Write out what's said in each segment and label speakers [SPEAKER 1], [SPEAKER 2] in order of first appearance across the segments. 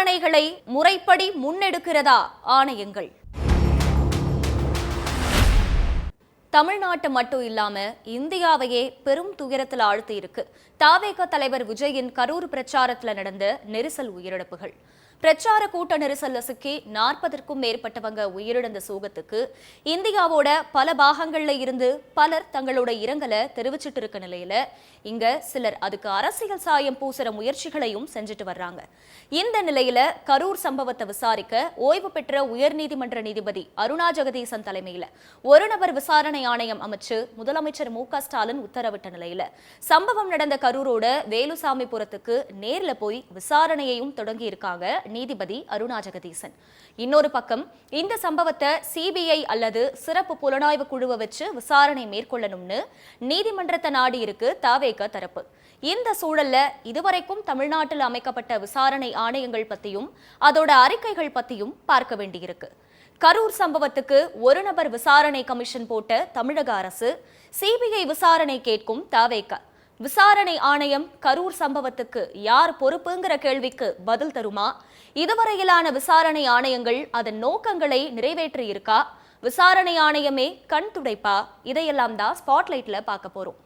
[SPEAKER 1] விசாரணைகளை முறைப்படி முன்னெடுக்கிறதா ஆணையங்கள்? தமிழ்நாட்டு மட்டும் இல்லாம இந்தியாவையே பெரும் துயரத்தில் ஆழ்த்தி இருக்கு தவேக தலைவர் விஜயின் கரூர் பிரச்சாரத்துல நடந்த நெரிசல் உயிரிழப்புகள். பிரச்சார கூட்ட நெரிசல்ல சிக்கி 40க்கும் மேற்பட்டவங்க உயிரிழந்த சோகத்துக்கு இந்தியாவோட பல பாகங்கள்ல இருந்து பலர் தங்களோட இரங்கலை தெரிவிச்சிட்டு இருக்க நிலையில இங்க சிலர் அதுக்கு அரசியல் சாயம் பூசுற முயற்சிகளையும் செஞ்சுட்டு வர்றாங்க. இந்த நிலையில கரூர் சம்பவத்தை விசாரிக்க ஓய்வு பெற்ற உயர்நீதிமன்ற நீதிபதி அருணா ஜெகதீசன் தலைமையில ஒரு நபர் விசாரணை ஆணையம் அமைச்சு முதலமைச்சர் மு.க.ஸ்டாலின் உத்தரவிட்ட நிலையில சம்பவம் நடந்த கரூரோட வேலுசாமிபுரத்துக்கு நேர்ல போய் விசாரணையையும் தொடங்கி இருக்காங்க நீதிபதி அருணா ஜெகதீசன். இன்னொரு பக்கம் இந்த சம்பவத்தை சிபிஐ அல்லது சிறப்பு புலனாய்வு குழுவை வச்சு விசாரணை மேற்கொள்ளணும்னு நீதிமன்றத்தை நாடி இருக்கு தவேக தரப்பு. இந்த சூழல்ல இதுவரைக்கும் தமிழ்நாட்டில் அமைக்கப்பட்ட விசாரணை ஆணையங்கள் பத்தியும் அதோட அறிக்கைகள் பத்தியும் பார்க்க வேண்டியிருக்கு. கரூர் சம்பவத்துக்கு ஒரு நபர் விசாரணை கமிஷன் போட்ட தமிழக அரசு சிபிஐ விசாரணை கேட்கும் தவேக. விசாரணை ஆணையம் கரூர் சம்பவத்துக்கு யார் பொறுப்புங்கிற கேள்விக்கு பதில் தருமா? இதுவரையிலான விசாரணை ஆணையங்கள் அதன் நோக்கங்களை நிறைவேற்றி இருக்கா? விசாரணை ஆணையமே கண் துடைப்பா? இதையெல்லாம் தான் ஸ்பாட்லைட்ல பார்க்க போறோம்.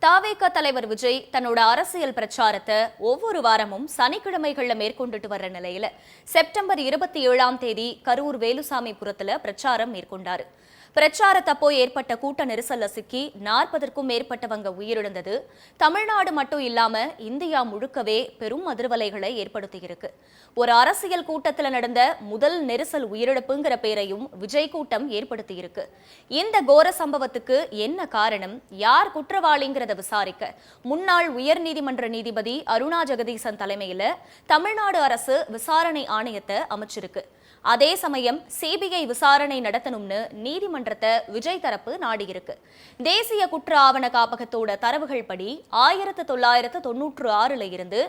[SPEAKER 1] தவேக தலைவர் விஜய் தன்னோட அரசியல் பிரச்சாரத்தை ஒவ்வொரு வாரமும் சனிக்கிழமைகள்ல மேற்கொண்டுட்டு வர்ற நிலையில செப்டம்பர் 27ஆம் தேதி கரூர் வேலுசாமிபுரத்துல பிரச்சாரம் மேற்கொண்டாரு. பிரச்சாரத்தப்போ ஏற்பட்ட கூட்ட நெரிசல்ல சிக்கி 40க்கும் மேற்பட்டவங்க உயிரிழந்தது தமிழ்நாடு மட்டும் இல்லாம இந்தியா முழுக்கவே பெரும் அதிர்வலைகளை ஏற்படுத்தியிருக்கு. ஒரு அரசியல் கூட்டத்துல நடந்த முதல் நெரிசல் உயிரிழப்புங்கிற பேரையும் விஜய் கூட்டம் ஏற்படுத்தியிருக்கு. இந்த கோர சம்பவத்துக்கு என்ன காரணம், யார் குற்றவாளிங்கிறத விசாரிக்க முன்னாள் உயர்நீதிமன்ற நீதிபதி அருணா ஜெகதீசன் தலைமையில தமிழ்நாடு அரசு விசாரணை ஆணையத்தை அமைச்சிருக்கு. அதே சமயம் சிபிஐ விசாரணை நடத்தணும்னு நீதிமன்றத்தை விஜய் தரப்பு நாடியிருக்கு. தேசிய குற்ற ஆவண காப்பகத்தோட தரவுகள் படி 1996 இருந்து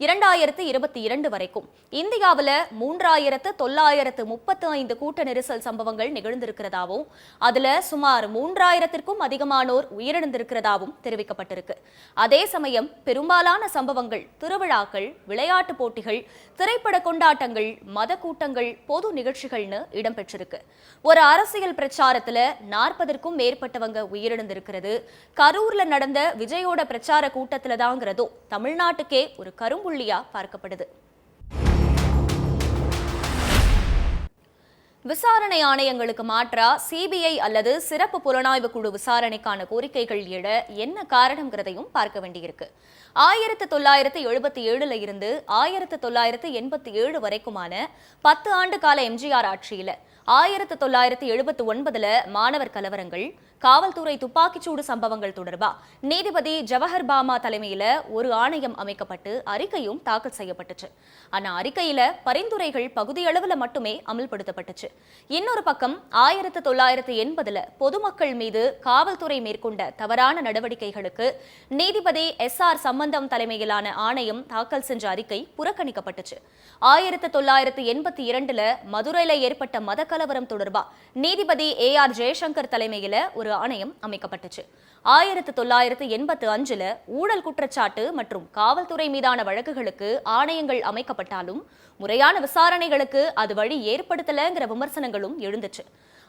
[SPEAKER 1] 2022 வரைக்கும் இந்தியாவில் 3935 கூட்ட நெரிசல் சம்பவங்கள் நிகழ்ந்திருக்கிறதாவும் அதுல சுமார் 3000க்கும் அதிகமானோர் உயிரிழந்திருக்கிறதாவும் தெரிவிக்கப்பட்டிருக்கு. அதே சமயம் பெரும்பாலான சம்பவங்கள் திருவிழாக்கள், விளையாட்டு போட்டிகள், திரைப்பட கொண்டாட்டங்கள், மத கூட்டங்கள், பொது நிகழ்ச்சிகள்னு இடம்பெற்றிருக்கு. ஒரு அரசியல் பிரச்சாரத்துல 40க்கும் மேற்பட்டவங்க உயிரிழந்திருக்கிறது கரூர்ல நடந்த விஜயோட பிரச்சார கூட்டத்துல தாங்கிறதோ தமிழ்நாட்டுக்கே ஒரு கரும்புள்ளியா பார்க்கப்படுது. விசாரணை ஆணையங்களுக்கு மாற்றா சிபிஐ அல்லது சிறப்பு புலனாய்வு குழு விசாரணைக்கான கோரிக்கைகள் எழ என்ன காரணம்ங்கிறதையும் பார்க்க வேண்டியிருக்கு. 1977 இருந்து 1987 வரைக்குமான 10 ஆண்டு கால எம்ஜிஆர் ஆட்சியில 1979 மாணவர் கலவரங்கள், காவல்துறை துப்பாக்கிச்சூடு சம்பவங்கள் தொடர்பா நீதிபதி ஜவஹர் பாமா தலைமையில ஒரு ஆணையம் அமைக்கப்பட்டு அறிக்கையும் தாக்கல் செய்யப்பட்டுச்சு. ஆனா அறிக்கையில பரிந்துரைகள் பகுதியளவுல மட்டுமே அமல்படுத்தப்பட்டுச்சு. இன்னொரு பக்கம் 1980 பொதுமக்கள் மீது காவல்துறை மேற்கொண்ட தவறான நடவடிக்கைகளுக்கு நீதிபதி SR சம்பந்தம் தலைமையிலான ஆணையம் தாக்கல் செஞ்ச அறிக்கை புறக்கணிக்கப்பட்டுச்சு. 1982 மதுரையில ஏற்பட்ட மத கலவரம் தொடர்பா நீதிபதி AR ஜெயசங்கர் தலைமையில ஒரு ஆணையம் அமைக்கப்பட்டுச்சு. 1985 ஊழல் குற்றச்சாட்டு மற்றும் காவல்துறை மீதான வழக்குகளுக்கு ஆணையங்கள் அமைக்கப்பட்டாலும் முறையான விசாரணைகளுக்கு அது வழி ஏற்படுத்தலங்கிற விமர்சனங்களும் எழுந்துச்சு.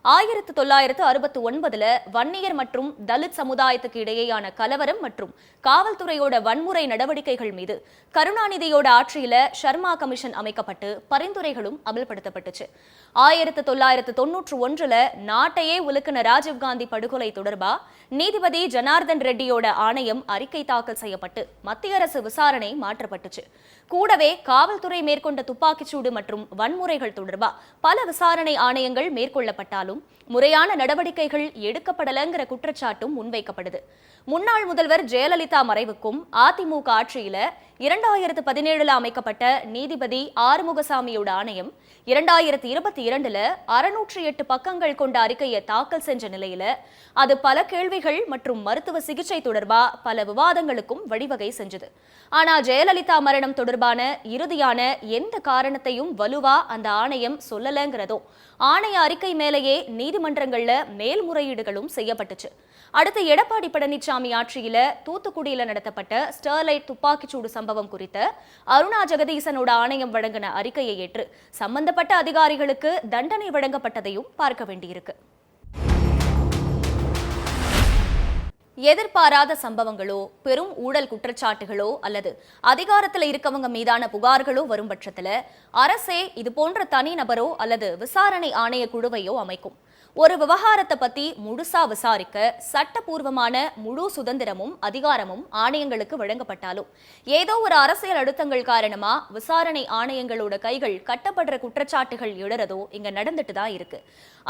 [SPEAKER 1] 1969 வன்னியர் மற்றும் தலித் சமுதாயத்துக்கு இடையேயான கலவரம் மற்றும் காவல்துறையோட வன்முறை நடவடிக்கைகள் மீது கருணாநிதியோட ஆட்சியில ஷர்மா கமிஷன் அமைக்கப்பட்டு பரிந்துரைகளும் அமல்படுத்தப்பட்டுச்சு. 1991 நாட்டையே உலுக்கின ராஜீவ்காந்தி படுகொலை தொடர்பா நீதிபதி ஜனார்தன் ரெட்டியோட ஆணையம் அறிக்கை தாக்கல் செய்யப்பட்டு மத்திய அரசு விசாரணை மாற்றப்பட்டுச்சு. கூடவே காவல்துறை மேற்கொண்ட துப்பாக்கிச்சூடு மற்றும் வன்முறைகள் தொடர்பா பல விசாரணை ஆணையங்கள் மேற்கொள்ளப்பட்டாலும் முறையான நடவடிக்கைகள் எடுக்கப்படலங்கிற குற்றச்சாட்டும் முன்வைக்கப்படுது. முன்னாள் முதல்வர் ஜெயலலிதா மறைவுக்கும் அதிமுக ஆட்சியில 2017 அமைக்கப்பட்ட நீதிபதி ஆறுமுகசாமியோட ஆணையம் 2022 608 பக்கங்கள் கொண்ட அறிக்கையை தாக்கல் செஞ்ச நிலையில அது பல கேள்விகள் மற்றும் மருத்துவ சிகிச்சை தொடர்பா பல விவாதங்களுக்கும் வழிவகை செஞ்சது. ஆனா ஜெயலலிதா மரணம் தொடர்பான இறுதியான எந்த காரணத்தையும் வலுவா அந்த ஆணையம் சொல்லலங்கிறதோ ஆணைய அறிக்கை மேலேயே நீதிமன்றங்கள்ல மேல்முறையீடுகளும் செய்யப்பட்டுச்சு. அடுத்து எடப்பாடி பழனிசாமி ஆட்சியில தூத்துக்குடியில நடத்தப்பட்ட ஸ்டெர்லைட் துப்பாக்கிச்சூடு சம்பவம் குறித்து அருணா ஜெகதீசனோட ஆணையம் வழங்கின அறிக்கையை ஏற்று சம்பந்தப்பட்ட அதிகாரிகளுக்கு தண்டனை வழங்கப்பட்டதையும் பார்க்க வேண்டியிருக்கு. எதிர்பாராத சம்பவங்களோ பெரும் ஊழல் குற்றச்சாட்டுகளோ அல்லது அதிகாரத்தில் இருக்கவங்க மீதான புகார்களோ வரும் பட்சத்துல அரசே இது போன்ற தனிநபரோ அல்லது விசாரணை ஆணைய குழுவையோ அமைக்கும். ஒரு விவகாரத்தை பத்தி முழுசா விசாரிக்க சட்டப்பூர்வமான முழு சுதந்திரமும் அதிகாரமும் ஆணையங்களுக்கு வழங்கப்பட்டாலும் ஏதோ ஒரு அரசியல் அழுத்தங்கள் காரணமா விசாரணை ஆணையங்களோட கைகள் கட்டப்படுற குற்றச்சாட்டுகள் எழுறதோ இங்க நடந்துட்டு தான் இருக்கு.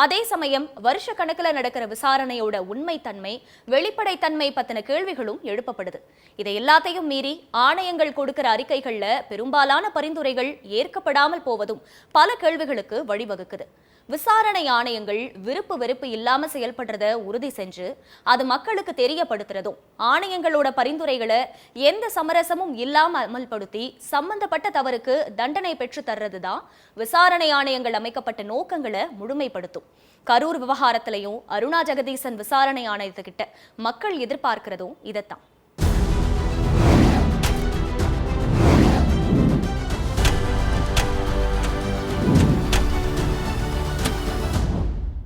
[SPEAKER 1] அதே சமயம் வருஷ கணக்குல நடக்கிற விசாரணையோட உண்மைத்தன்மை வெளிப்படைத்தன்மை பத்தின கேள்விகளும் எழுப்பப்படுது. இதை எல்லாத்தையும் மீறி ஆணையங்கள் கொடுக்கிற அறிக்கைகள்ல பெரும்பாலான பரிந்துரைகள் ஏற்கப்படாமல் போவதும் பல கேள்விகளுக்கு வழிவகுக்குது. விசாரணை ஆணையங்கள் விருப்பு வெறுப்பு இல்லாம செயல்படுறத உறுதி செஞ்சு அது மக்களுக்கு தெரியப்படுத்துறதும் ஆணையங்களோட பரிந்துரைகளை எந்த சமரசமும் இல்லாம அமல்படுத்தி சம்பந்தப்பட்ட தவறுக்கு தண்டனை பெற்று தர்றதுதான் விசாரணை ஆணையங்கள் அமைக்கப்பட்ட நோக்கங்களை முழுமைப்படுத்தும். கரூர் விவகாரத்திலையும் அருணா ஜெகதீசன் விசாரணை ஆணையத்துக்கிட்ட மக்கள் எதிர்பார்க்கிறதும் இதைத்தான்.